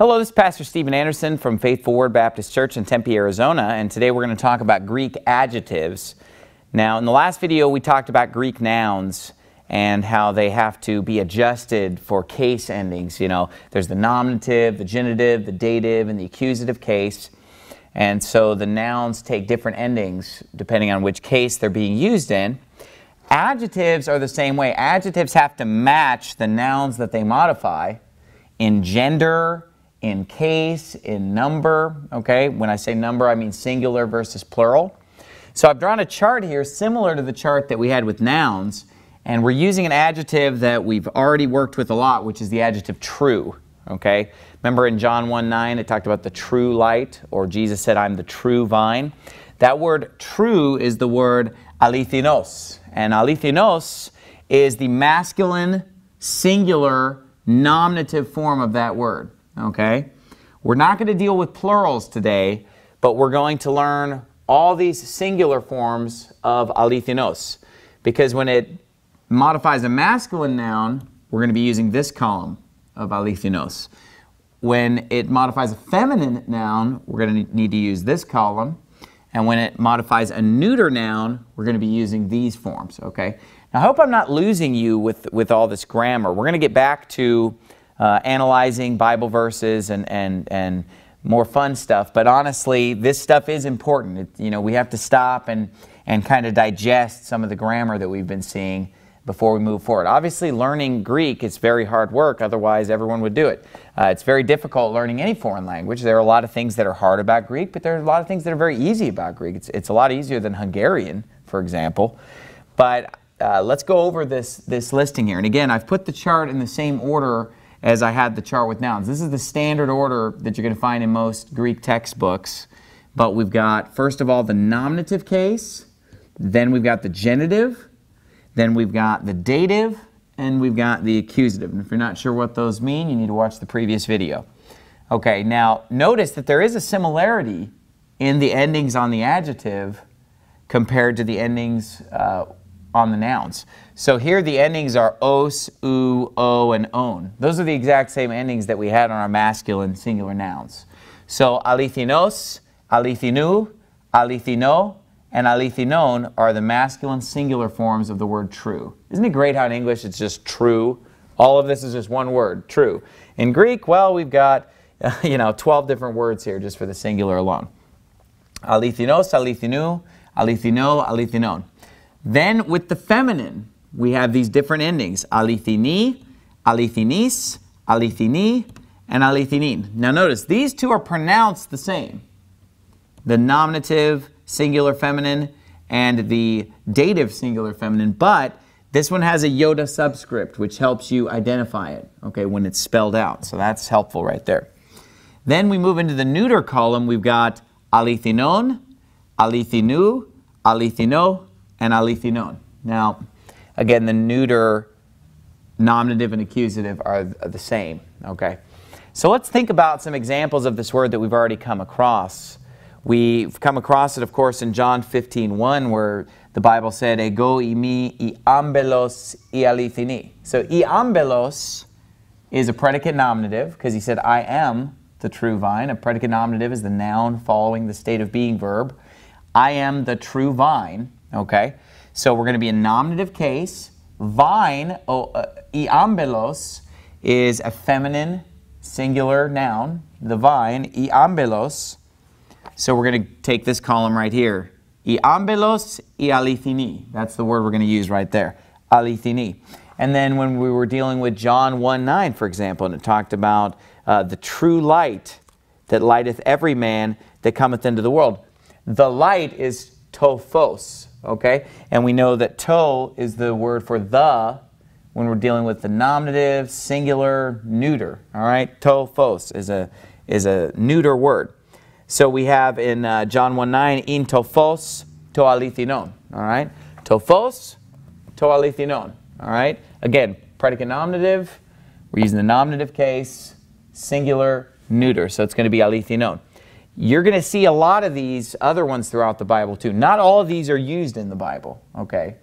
Hello, this is Pastor Stephen Anderson from Faithful Word Baptist Church in Tempe, Arizona, and today we're going to talk about Greek adjectives. Now, in the last video, we talked about Greek nouns and how they have to be adjusted for case endings. You know, there's the nominative, the genitive, the dative, and the accusative case. And so the nouns take different endings depending on which case they're being used in. Adjectives are the same way. Adjectives have to match the nouns that they modify in gender, in case, in number, okay? When I say number, I mean singular versus plural. So I've drawn a chart here similar to the chart that we had with nouns, and we're using an adjective that we've already worked with a lot, which is the adjective true, okay? Remember in John 1:9, it talked about the true light, or Jesus said, I'm the true vine. That word true is the word alithinos, and alithinos is the masculine, singular, nominative form of that word. Okay? We're not going to deal with plurals today, but we're going to learn all these singular forms of alithinos. Because when it modifies a masculine noun, we're going to be using this column of alithinos. When it modifies a feminine noun, we're going to need to use this column. And when it modifies a neuter noun, we're going to be using these forms. Okay? Now, I hope I'm not losing you with all this grammar. We're going to get back to analyzing Bible verses and more fun stuff. But honestly, this stuff is important. We have to stop and kind of digest some of the grammar that we've been seeing before we move forward. Obviously, learning Greek is very hard work. Otherwise, everyone would do it. It's very difficult learning any foreign language. There are a lot of things that are hard about Greek, but there are a lot of things that are very easy about Greek. It's a lot easier than Hungarian, for example. But let's go over this listing here. And again, I've put the chart in the same order as I had the chart with nouns. This is the standard order that you're going to find in most Greek textbooks. But we've got, first of all, the nominative case, then we've got the genitive, then we've got the dative, and we've got the accusative. And if you're not sure what those mean, you need to watch the previous video. Okay, now notice that there is a similarity in the endings on the adjective compared to the endings on the nouns. So here the endings are os, u, o, and on. Those are the exact same endings that we had on our masculine singular nouns. So alithinos, alithinu, alithino, and alithinon are the masculine singular forms of the word true. Isn't it great how in English it's just true? All of this is just one word, true. In Greek, well, we've got 12 different words here just for the singular alone. Alithinos, alithinu, alithino, alithinon. Then with the feminine, we have these different endings, alithini, alithinis, alithini, and alithinin. Now notice, these two are pronounced the same. The nominative singular feminine and the dative singular feminine, but this one has a iota subscript, which helps you identify it, okay, when it's spelled out. So that's helpful right there. Then we move into the neuter column. We've got alithinon, alithinu, alithino, and alithinon. Now, again, the neuter, nominative, and accusative are the same, okay? So let's think about some examples of this word that we've already come across. We've come across it, of course, in John 15:1, where the Bible said, ego imi iambelos ialithini. So iambelos is a predicate nominative, because he said, I am the true vine. A predicate nominative is the noun following the state of being verb. I am the true vine. Okay, so we're going to be a nominative case. Vine, iambelos, is a feminine singular noun. The vine, iambelos. So we're going to take this column right here. Iambelos, ialithini. That's the word we're going to use right there. Alithini. And then when we were dealing with John 1:9, for example, and it talked about the true light that lighteth every man that cometh into the world. The light is tophos. Okay, and we know that to is the word for the when we're dealing with the nominative, singular, neuter. All right, tophos is a neuter word. So we have in John 1:9, in tophos to alithinon. All right, tophos to alithinon. All right, again, predicate nominative. We're using the nominative case, singular, neuter. So it's going to be alithinon. You're going to see a lot of these other ones throughout the Bible too. Not all of these are used in the Bible, okay?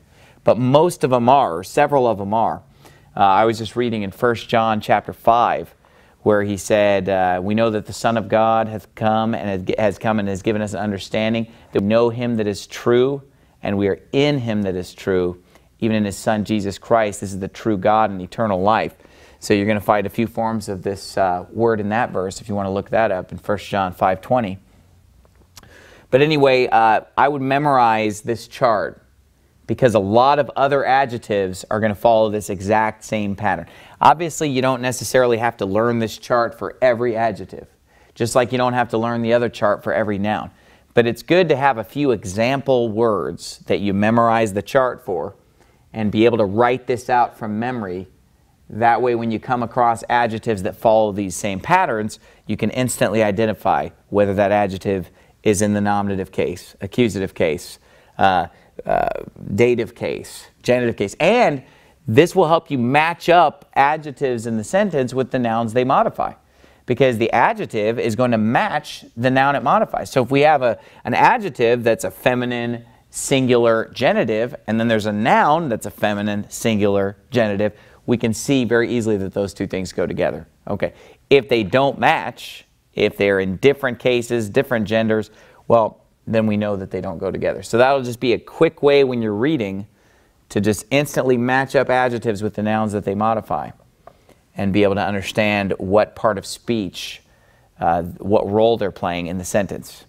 But most of them are, or several of them are. I was just reading in 1 John chapter 5, where he said, we know that the Son of God hath come and has given us an understanding, that we know him that is true, and we are in him that is true, even in his Son Jesus Christ. This is the true God and eternal life. So you're going to find a few forms of this word in that verse if you want to look that up in 1 John 5:20. But anyway, I would memorize this chart because a lot of other adjectives are going to follow this exact same pattern. Obviously, you don't necessarily have to learn this chart for every adjective, just like you don't have to learn the other chart for every noun. But it's good to have a few example words that you memorize the chart for and be able to write this out from memory. That way, when you come across adjectives that follow these same patterns, you can instantly identify whether that adjective is in the nominative case, accusative case, dative case, genitive case. And this will help you match up adjectives in the sentence with the nouns they modify, because the adjective is going to match the noun it modifies. So if we have an adjective that's a feminine singular genitive, and then there's a noun that's a feminine singular genitive, we can see very easily that those two things go together. Okay. If they don't match, if they're in different cases, different genders, well, then we know that they don't go together. So that'll just be a quick way when you're reading to just instantly match up adjectives with the nouns that they modify and be able to understand what part of speech, what role they're playing in the sentence.